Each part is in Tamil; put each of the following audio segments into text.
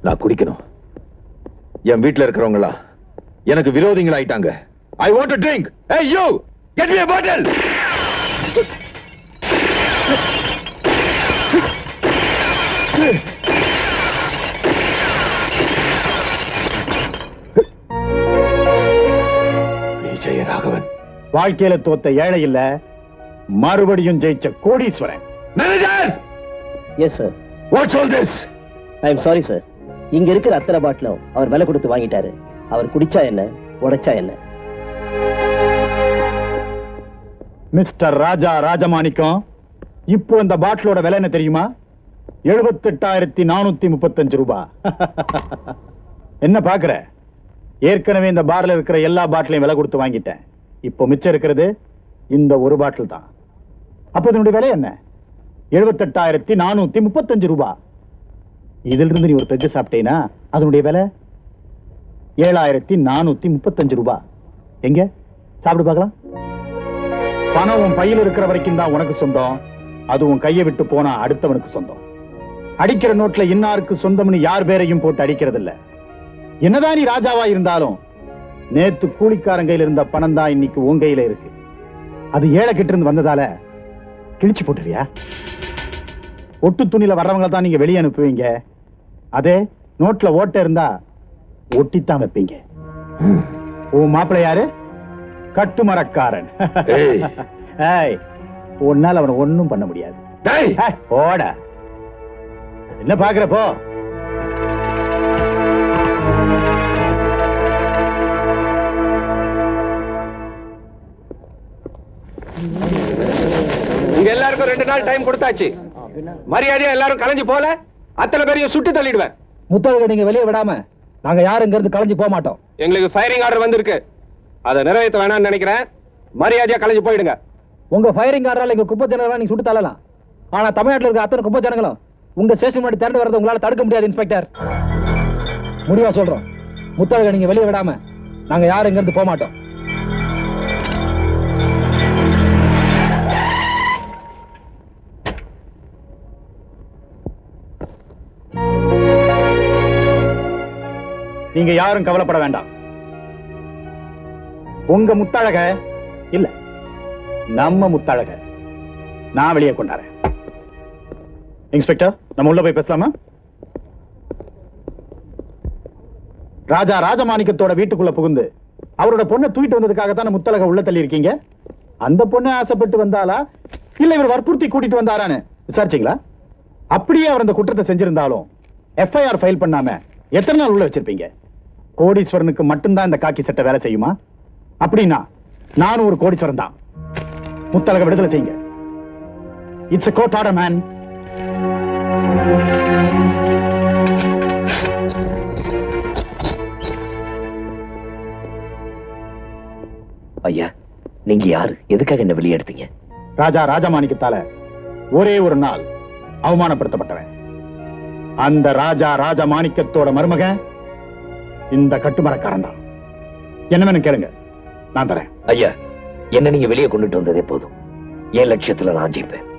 நான் குடிக்கணும். என் வீட்டுல இருக்கிறவங்களா எனக்கு விரோதிகள் ஆயிட்டாங்க. I want to drink. Hey you, get me a bottle. Vijayaraghavan வாழ்க்கையில தோத்த ஏழை இல்ல, மறுபடியும் ஜெயிச்ச கோடீஸ்வரன். Manager! Yes sir. What's all this? I am sorry sir. இங்க இருக்கிற அத்தனை பாட்டிலும் அவர் விலை கொடுத்து வாங்கிட்டாரு. அவர் குடிச்சா என்ன, உடைச்சா என்ன? மிஸ்டர் ராஜா ராஜமாணிக்கம், இப்போ இந்த பாட்டிலோட விலை என்ன தெரியுமா? 78,435 ரூபாய். என்ன பாக்குற? ஏற்கனவே இந்த பார்ல இருக்கிற எல்லா பாட்டிலையும் விலை கொடுத்து வாங்கிட்டேன். இப்போ மிச்சம் இருக்கிறது இந்த ஒரு பாட்டில் தான். அப்ப இதனுடைய விலை என்ன? 78,435 ரூபாய். இதில் இருந்து நீ ஒரு பெக்கு சாப்பிட்டேனா அதனுடைய விலை 7,435 ரூபாய். எங்க சாப்பிட்டு பார்க்கலாம். பணம் உன் பையில் இருக்கிற வரைக்கும் தான் உனக்கு சொந்தம். அது உன் கையை விட்டு போனா அடுத்தவனுக்கு சொந்தம். அடிக்கிற நோட்ல இன்னாருக்கு சொந்தம்னு யார் பேரையும் போட்டு அடிக்கிறது இல்ல. என்னதான் நீ ராஜாவா இருந்தாலும் நேத்து கூலிக்காரன் கையில இருந்த பணம் தான் இன்னைக்கு உன் கையில இருக்கு. அது ஏழை கிட்ட இருந்து வந்ததால கிழிச்சு போட்டுறியா? ஒட்டு துணியில வர்றவங்க தான் நீங்க வெளியே அனுப்புவீங்க. அதே நோட்ல ஓட்ட இருந்தா ஒட்டித்தான் வைப்பீங்க. உன் மாப்பிள்ளை யாரு? கட்டுமரக்காரன். உன்னால அவனை ஒண்ணும் பண்ண முடியாது. ஓட என்ன பாக்குறப்போ? இங்க எல்லாருக்கும் 2 நாள் டைம் கொடுத்தாச்சு. மரியாதையா எல்லாரும் கலைஞ்சு போல, அத்தனை பேரையும் சுட்டு தள்ளிடுவேன். முத்தழகு நீங்க வெளியே விடாம நாங்க யாரும் இங்க இருந்து கலைஞ்சு போக மாட்டோம். எங்களுக்கு ஃபயரிங் ஆர்டர் வந்திருக்கு. அதை நிறைவேற்ற வேணாம்னு நினைக்கிறேன். மரியாதையா கலைஞ்சு போயிடுங்க. உங்க ஃபயரிங் ஆர்டரால எங்க குப்பை ஜனங்களா நீங்க சுட்டு தள்ளலாம். ஆனா தமிழ்நாட்டில் இருக்க அத்தனை குப்பை ஜனங்களும் உங்க ஸ்டேஷன் முன்னாடி திரண்டு வரதை உங்களால தடுக்க முடியாது இன்ஸ்பெக்டர். முடிவா சொல்றோம், முத்தழகு நீங்க வெளியே விடாம நாங்க யாரும் இங்க இருந்து போக மாட்டோம். நீங்க யாரும் கவலைப்பட வேண்டாம். உங்க முத்தழக இல்ல, நம்ம முத்தழக நான் வெளியே கொண்டாறேன். இன்ஸ்பெக்டர், நம்ம உள்ள போய் பேசலாமா? ராஜா ராஜமாணிக்கத்தோட வீட்டுக்குள்ள புகுந்து அவரோட பொண்ணை தூக்கிட்டு வந்ததுக்காகத்தான முத்தழக உள்ள தள்ளி இருக்கீங்க. அந்த பொண்ணை ஆசைப்பட்டு வந்தாலா இல்ல இவர் வற்புறுத்தி கூட்டிட்டு வந்தாரான்னு விசாரிச்சீங்களா? அப்படியே அவர் அந்த குற்றத்தை செஞ்சிருந்தாலும் எஃப்ஐஆர் ஃபைல் பண்ணாம எத்தனை நாள் உள்ள வச்சிருப்பீங்க? கோடீஸ்வரனுக்கு மட்டும்தான் இந்த காக்கி சட்டை வேலை செய்யுமா? அப்படின்னா நானும் ஒரு கோடீஸ்வரன் தான். முத்தழக விடுதலை செய்யுங்க. It's a court order, man. ஐயா, நீங்க யாரு? எதுக்காக என்ன வெளியே எடுத்தீங்க? ராஜா ராஜமாணிக்கத்தால ஒரே ஒரு நாள் அவமானப்படுத்தப்பட்டவன். அந்த ராஜா ராஜமாணிக்கத்தோட மருமகன் இந்த கட்டுமரக்காரன் தான். என்ன வேணும் கேளுங்க, நான் தரேன். ஐயா, என்ன நீங்க வெளியே கொண்டுட்டு வந்ததே போதும். என் லட்சியத்துல நான் ஜெயிப்பேன்.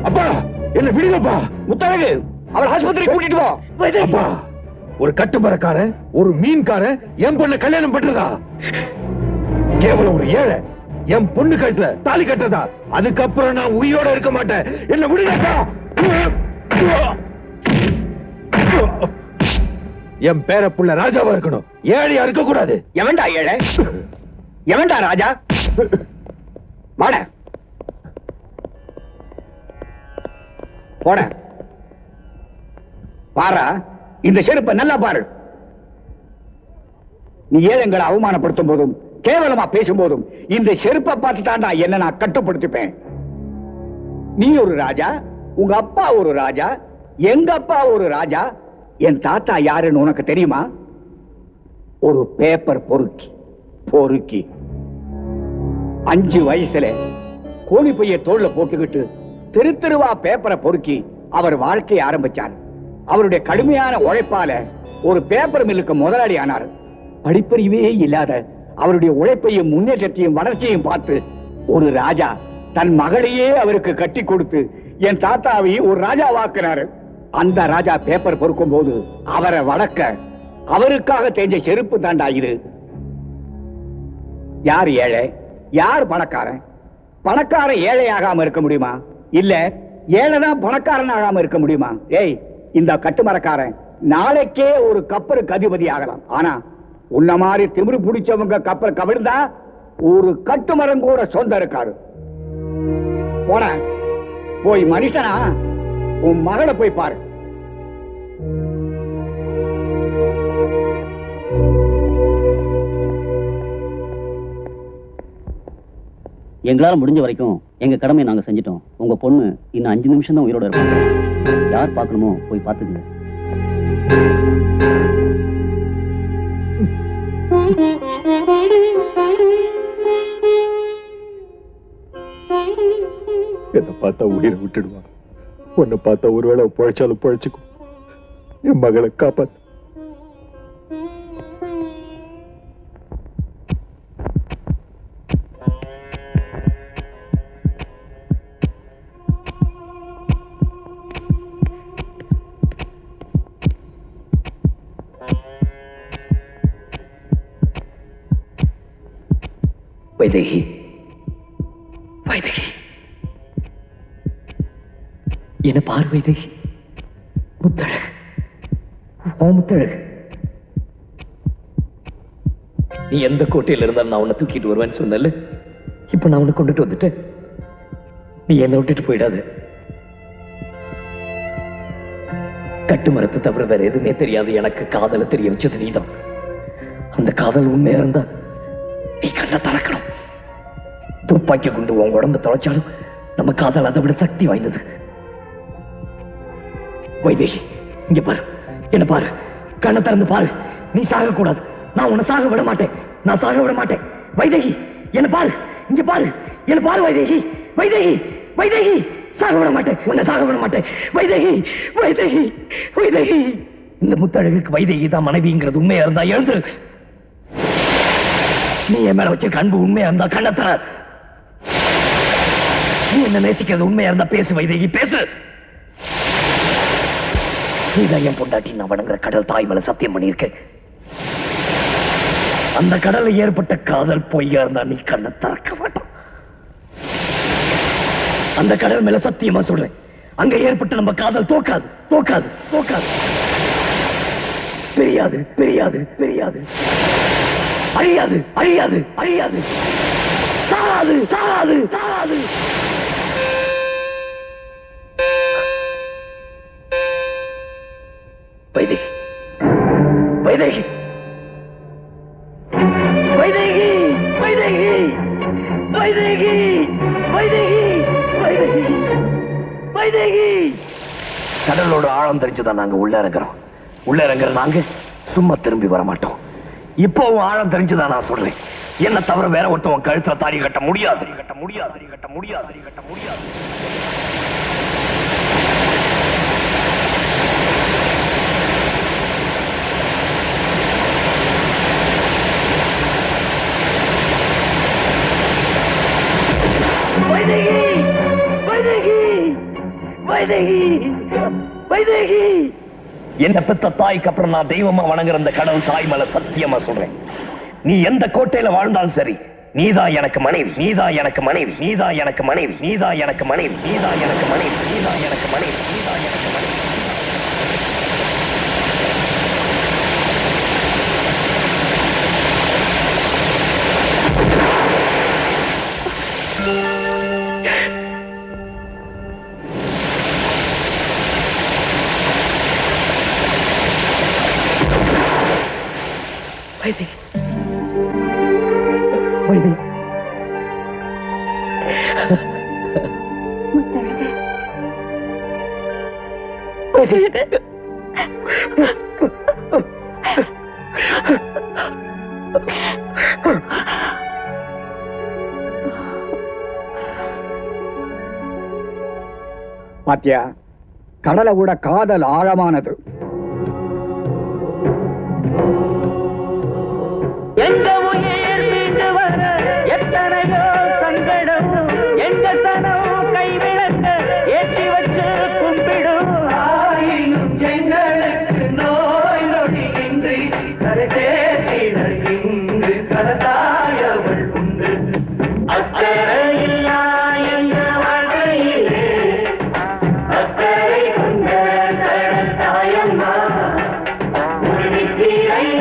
அப்பா என்ன விடுங்கப்பா. முத்தழகு அவள் ஆஸ்பத்திரி கூட்டிட்டு போ. அப்பா, ஒரு கட்டுமரக்காரன் ஒரு மீன்காரன் என் பொண்ணை கல்யாணம் பண்றதா? கேவலம் ஒரு ஏழை என் பொண்ணு கழுத்துல தாலி கட்டதா? அதுக்கப்புறம் நான் உயிரோட இருக்க மாட்டேன். என்ன விடுங்கப்பா. என் பேர புள்ள ராஜாவா இருக்கணும், ஏழையா இருக்க கூடாது. எவன்டா ஏழை? எவன்டா ராஜா? வாட போட பாரா, இந்த செருப்பை நல்லா பாரு. நீ ஏழைங்களை அவமானப்படுத்தும் போதும் கேவலமா பேசும் போதும் இந்த செருப்பை பார்த்துட்டாண்டா என்ன நான் கட்டுப்படுத்திப்பேன். நீ ஒரு ராஜா, உங்க அப்பா ஒரு ராஜா, எங்க அப்பா ஒரு ராஜா. என் தாத்தா யாருன்னு உனக்கு தெரியுமா? ஒரு பேப்பர் பொறுக்கி பொறுக்கி 5 வயசுல கோழி பைய தோல்ல போட்டுக்கிட்டு தெரு தெருவா பேப்பரை பொறுக்கி அவர் வாழ்க்கையை ஆரம்பிச்சார். அவருடைய கடுமையான உழைப்பால ஒரு பேப்பர் மில்லுக்கு முதலாளி ஆனார். படிப்பறிவே இல்லாத அவருடைய உழைப்பையும் முன்னேற்றத்தையும் வளர்ச்சியையும் பார்த்து ஒரு ராஜா தன் மகளையே அவருக்கு கட்டி கொடுத்து என் தாத்தாவை ஒரு ராஜா வாக்குனாரு. அந்த ராஜா பேப்பர் பொறுக்கும் போது அவரை வளர்க்க அவருக்காக தேஞ்ச செருப்பு தாண்டா இது. யார் ஏழை, யார் பணக்காரன்? பணக்காரன் ஏழை ஆகாம இருக்க முடியுமா? இல்ல ஏழைதான் பணக்காரன் ஆகாம இருக்க முடியுமா? ஏய், இந்த கட்டுமரக்காரன் நாளைக்கே ஒரு கப்பலுக்கு அதிபதி ஆகலாம். ஆனா உன்ன மாதிரி திமிரு பிடிச்சவங்க கப்பல் கவிழ்ந்தா ஒரு கட்டுமரம் கூட சொந்தம் இருக்காரு. போன போய் மனுஷனா உன் மகளை போய் பாரு. எங்களால முடிஞ்ச வரைக்கும் எங்க கடமை நாங்க செஞ்சிட்டோம். உங்க பொண்ணு இன்னும் 5 நிமிஷம் தான் உயிரோட இருப்பாங்க. யார் பார்க்கணுமோ போய் பார்த்துக்குங்க. என்ன பார்த்தா உயிரை விட்டுடுவான். உன்னை பார்த்தா ஒருவேளை பழைச்சாலும் பழைச்சுக்கும். என் மகளை காப்பாத்து. வைதேகி, வைதேகி, என்ன பார் வைதேகி. முத்தழகு, ஓ முத்தழகு. நீ எந்த கோட்டையில இருந்தாலும் நான் உன்னை தூக்கிட்டு வருவேன்னு சொன்னல. இப்ப நான் உன்னை கொண்டுட்டு வந்துட்டேன். நீ என்ன விட்டுட்டு போயிடாத. கட்டு மரத்தை தவிர வேற எதுவுமே தெரியாது எனக்கு காதலை தெரிய வச்சது நீதான். அந்த காதல் உண்மையா இருந்தா நீ கண்ணை திறக்கணும். துப்பாக்கி கொண்டு உன் உடம்பு தொலைச்சாலும் நம்ம காதல் அதை விட சக்தி வாய்ந்தது. வைதேகி, இங்க பாரு, என்ன பாரு, கண்ணை திறந்து பாரு. நீ சாக கூடாது. நான் உன்னை சாக விட மாட்டேன். நான் சாக விட மாட்டேன். வைதேகி, என்ன பாரு, இங்க பாரு, என்ன பாரு வைதேகி. வைதேகி, வைதேகி, சாக விட மாட்டேன். உன்னை சாக விட மாட்டேன். வைதேகி, வைதேகி, வைதேகி. இந்த முத்தழகுக்கு வைதேகி தான் மனைவிங்கிறது உண்மையா இருந்தா எழுந்து. நீ என் மேல வச்சிருக்க அன்பு உண்மையா இருந்தா கண்ணத்தர. நீ என்ன நேசிக்கிறது உண்மையா இருந்தா பேசு வைதேகி, பேசு. நீதான் என் பொண்டாட்டி. நான் வணங்குற கடல் தாய் மேல சத்தியம் பண்ணியிருக்கேன். அந்த கடல்ல ஏற்பட்ட காதல் பொய்யா இருந்தா நீ கண்ணை திறக்க மாட்டான். அந்த கடல் மேல சத்தியமா சொல்றேன், அங்க ஏற்பட்ட நம்ம காதல் தோக்காது, தோக்காது, தோக்காது. தெரியாது, தெரியாது, தெரியாது. அழியாது, அழியாது, அழியாது. சாகாது, சாகாது, சாகாது. வைதேகி, வைதேகி, வைதேகி, வைதேகி, வைதேகி, வைதேகி, வைதேகி, வைதேகி. கடலோட ஆழம் தெரிஞ்சுதான் நாங்க உள்ள இறங்குறோம். உள்ள இறங்குற நாங்க சும்மா திரும்பி வர மாட்டோம். இப்பவும் ஆழம் தெரிஞ்சுதான் நான் சொல்றேன். என்ன தவிர வேற ஒருத்தவன் கழுத்துல தாடி கட்ட முடியாது, கட்ட முடியாது, கட்ட முடியாது, கட்ட முடியாது. வைதேகி, வைதேகி, வைதேகி, வைதேகி. என்ன பெத்த தாய்க்கு அப்புறம் நான் தெய்வமா வணங்குற அந்த கடவுள் தாய் மேல சத்தியமா சொல்றேன், நீ எந்த கோட்டையில வாழ்ந்தாலும் சரி, நீதான் எனக்கு மனைவி, நீதான் எனக்கு மனைவி, நீதான் எனக்கு மனைவி, நீதான் எனக்கு மனைவி, நீதான் எனக்கு மனைவி, நீதான் எனக்கு மனைவி, நீதான் எனக்கு மனைவி. வைதேகி, வைதேகி, முத்தழகு, பாத்தியா, கடலை விட காதல் ஆழமானது. எந்த